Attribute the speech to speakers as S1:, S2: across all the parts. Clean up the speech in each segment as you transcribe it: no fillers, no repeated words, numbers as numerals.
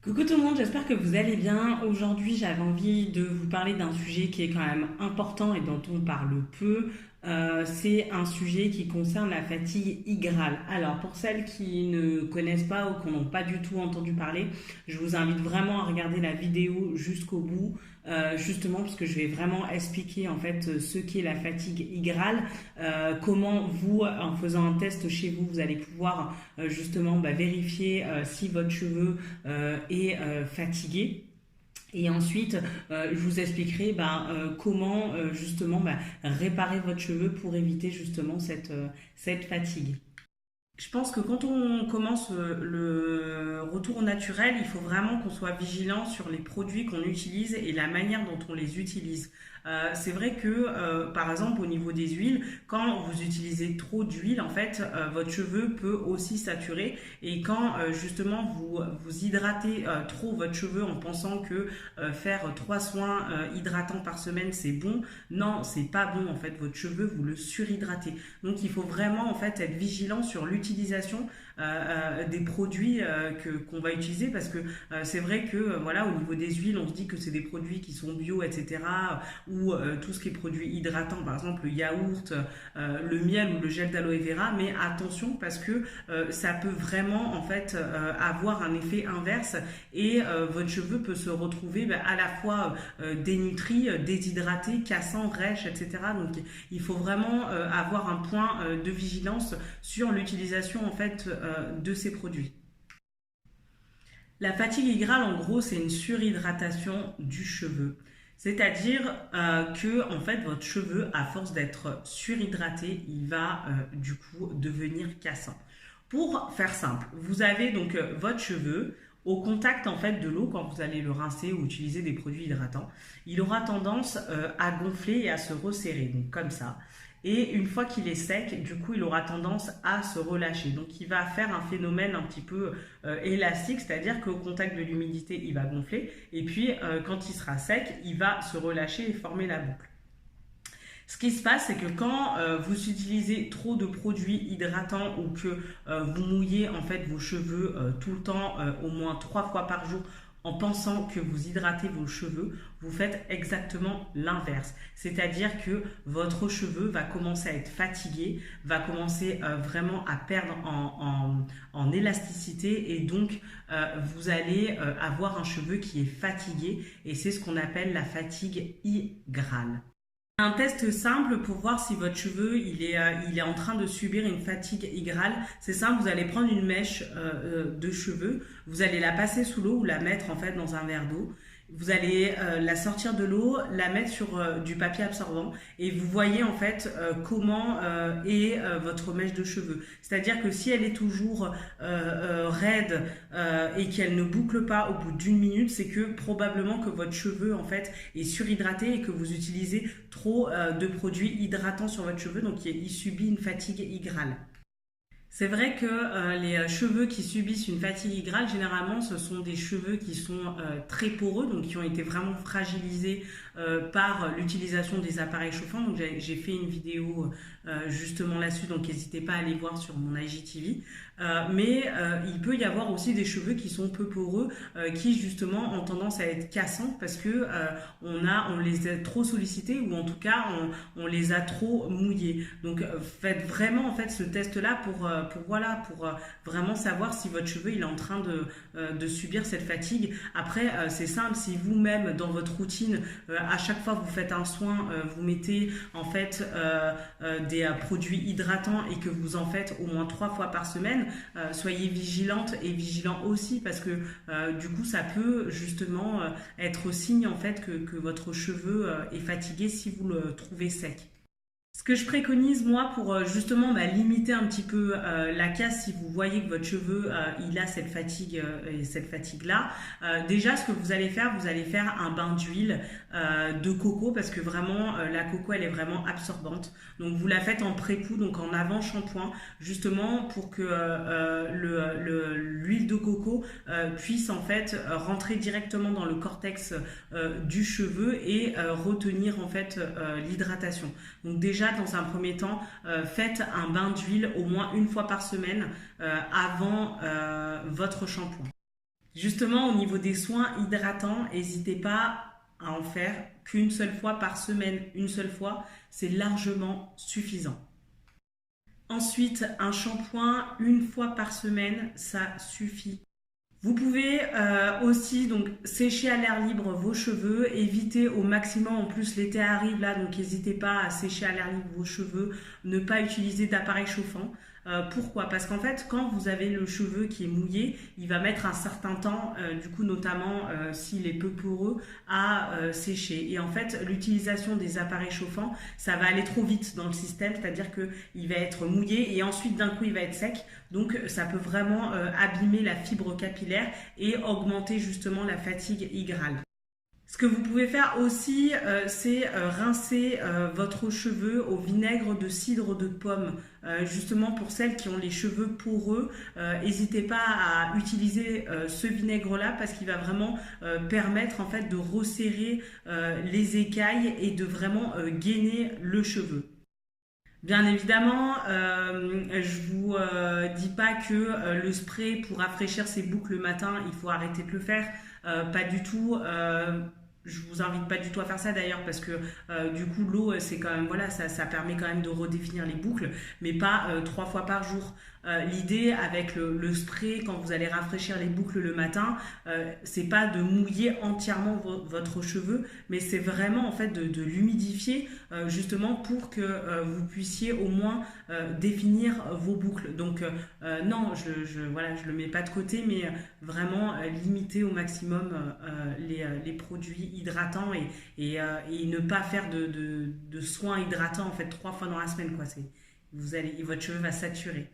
S1: Coucou tout le monde, j'espère que vous allez bien. Aujourd'hui, j'avais envie de vous parler d'un sujet qui est quand même important et dont on parle peu. C'est un sujet qui concerne la fatigue hygrale. Alors, pour celles qui ne connaissent pas ou qui n'ont pas du tout entendu parler, je vous invite vraiment à regarder la vidéo jusqu'au bout, justement parce que je vais vraiment expliquer en fait ce qu'est la fatigue hygrale, comment vous, en faisant un test chez vous, vous allez pouvoir justement vérifier si votre cheveu est fatigué. Et ensuite, je vous expliquerai comment justement réparer votre cheveu pour éviter justement cette fatigue. Je pense que quand on commence le retour au naturel, il faut vraiment qu'on soit vigilant sur les produits qu'on utilise et la manière dont on les utilise. C'est vrai que, par exemple, au niveau des huiles, quand vous utilisez trop d'huile, en fait, votre cheveu peut aussi saturer. Et quand justement vous hydratez trop votre cheveu en pensant que faire 3 soins hydratants par semaine c'est bon, non, c'est pas bon. En fait, votre cheveu vous le surhydratez. Donc, il faut vraiment en fait être vigilant sur l'utilisation des produits qu'on va utiliser parce que c'est vrai que voilà, au niveau des huiles, on se dit que c'est des produits qui sont bio, etc. Ou tout ce qui est produit hydratant, par exemple le yaourt, le miel ou le gel d'aloe vera. Mais attention parce que ça peut vraiment en fait avoir un effet inverse et votre cheveu peut se retrouver à la fois dénutri, déshydraté, cassant, rêche, etc. Donc il faut vraiment avoir un point de vigilance sur l'utilisation en fait de ces produits. La fatigue hygrale, en gros, c'est une surhydratation du cheveu. C'est-à-dire que en fait votre cheveu, à force d'être surhydraté, il va du coup devenir cassant. Pour faire simple, vous avez donc votre cheveu au contact en fait de l'eau quand vous allez le rincer ou utiliser des produits hydratants, il aura tendance à gonfler et à se resserrer, donc comme ça. Et une fois qu'il est sec, du coup, il aura tendance à se relâcher. Donc, il va faire un phénomène un petit peu élastique, c'est-à-dire qu'au contact de l'humidité, il va gonfler. Et puis, quand il sera sec, il va se relâcher et former la boucle. Ce qui se passe, c'est que quand vous utilisez trop de produits hydratants ou que vous mouillez en fait vos cheveux tout le temps, au moins 3 fois par jour, en pensant que vous hydratez vos cheveux, vous faites exactement l'inverse. C'est-à-dire que votre cheveu va commencer à être fatigué, va commencer vraiment à perdre en élasticité et donc vous allez avoir un cheveu qui est fatigué et c'est ce qu'on appelle la fatigue hygrale. Un test simple pour voir si votre cheveu il est en train de subir une fatigue hygrale. C'est simple, vous allez prendre une mèche de cheveux, vous allez la passer sous l'eau ou la mettre en fait dans un verre d'eau. Vous allez la sortir de l'eau, la mettre sur du papier absorbant et vous voyez en fait comment est votre mèche de cheveux. C'est-à-dire que si elle est toujours raide et qu'elle ne boucle pas au bout d'1 minute, c'est que probablement que votre cheveu en fait est surhydraté et que vous utilisez trop de produits hydratants sur votre cheveu, donc il subit une fatigue hygrale. C'est vrai que les cheveux qui subissent une fatigue hygrale, généralement, ce sont des cheveux qui sont très poreux, donc qui ont été vraiment fragilisés par l'utilisation des appareils chauffants. Donc j'ai fait une vidéo justement là-dessus, donc n'hésitez pas à aller voir sur mon IGTV. Mais il peut y avoir aussi des cheveux qui sont peu poreux, qui justement ont tendance à être cassants parce que on les a trop sollicités ou en tout cas on les a trop mouillés. Donc faites vraiment en fait ce test-là pour vraiment savoir si votre cheveu il est en train de subir cette fatigue. Après c'est simple, si vous-même dans votre routine à chaque fois que vous faites un soin vous mettez en fait des produits hydratants et que vous en faites au moins 3 fois par semaine, soyez vigilante et vigilant aussi parce que du coup ça peut justement être signe en fait que votre cheveu est fatigué si vous le trouvez sec. Ce que je préconise moi pour justement limiter un petit peu la casse si vous voyez que votre cheveu il a cette fatigue et cette fatigue là, déjà ce que vous allez faire un bain d'huile de coco parce que vraiment la coco elle est vraiment absorbante. Donc vous la faites en pré-coup, donc en avant shampoing justement pour que l'huile de coco puisse en fait rentrer directement dans le cortex du cheveu et retenir en fait l'hydratation. Donc déjà dans un premier temps, faites un bain d'huile au moins 1 fois par semaine avant votre shampoing. Justement, au niveau des soins hydratants, n'hésitez pas à en faire qu'une seule fois par semaine. Une seule fois, c'est largement suffisant. Ensuite, un shampoing une fois par semaine, ça suffit. Vous pouvez aussi donc sécher à l'air libre vos cheveux, éviter au maximum, en plus l'été arrive là, donc n'hésitez pas à sécher à l'air libre vos cheveux, ne pas utiliser d'appareil chauffant. Pourquoi? Parce qu'en fait, quand vous avez le cheveu qui est mouillé, il va mettre un certain temps, du coup notamment s'il est peu poreux, à sécher. Et en fait, l'utilisation des appareils chauffants, ça va aller trop vite dans le système, c'est-à-dire qu'il va être mouillé et ensuite d'un coup il va être sec. Donc ça peut vraiment abîmer la fibre capillaire et augmenter justement la fatigue hygrale. Ce que vous pouvez faire aussi, c'est rincer votre cheveu au vinaigre de cidre de pomme. Justement pour celles qui ont les cheveux poreux, n'hésitez pas à utiliser ce vinaigre-là parce qu'il va vraiment permettre en fait de resserrer les écailles et de vraiment gainer le cheveu. Bien évidemment, je vous dis pas que le spray pour rafraîchir ses boucles le matin, il faut arrêter de le faire. Pas du tout. Je vous invite pas du tout à faire ça d'ailleurs parce que du coup l'eau c'est quand même voilà ça permet quand même de redéfinir les boucles mais pas 3 fois par jour. L'idée avec le spray quand vous allez rafraîchir les boucles le matin, c'est pas de mouiller entièrement votre cheveu mais c'est vraiment en fait de l'humidifier justement pour que vous puissiez au moins définir vos boucles. Donc non, voilà, je le mets pas de côté mais vraiment limiter au maximum les produits hydratants et ne pas faire de soins hydratants en fait 3 fois dans la semaine quoi. Votre cheveu va saturer.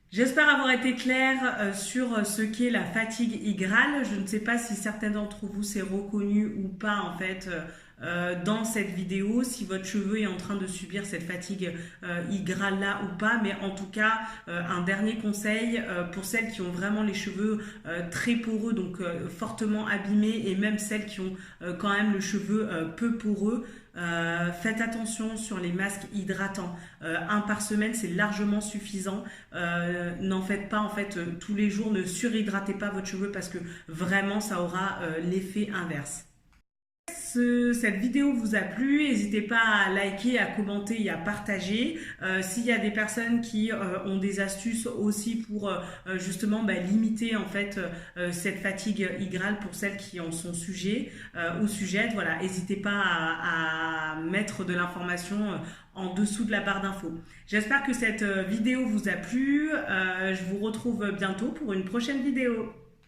S1: J'espère avoir été claire sur ce qu'est la fatigue hygrale. Je ne sais pas si certains d'entre vous s'est reconnu ou pas en fait dans cette vidéo, si votre cheveu est en train de subir cette fatigue hygrale là ou pas, mais en tout cas un dernier conseil pour celles qui ont vraiment les cheveux très poreux, donc fortement abîmés, et même celles qui ont quand même le cheveu peu poreux. Faites attention sur les masques hydratants. Un par semaine, c'est largement suffisant. N'en faites pas en fait tous les jours. Ne surhydratez pas votre cheveu parce que vraiment ça aura l'effet inverse. Cette vidéo vous a plu, n'hésitez pas à liker, à commenter et à partager. S'il y a des personnes qui ont des astuces aussi pour justement limiter en fait cette fatigue hygrale pour celles qui en sont sujets ou sujettes, voilà, n'hésitez pas à mettre de l'information en dessous de la barre d'infos. J'espère que cette vidéo vous a plu. Je vous retrouve bientôt pour une prochaine vidéo.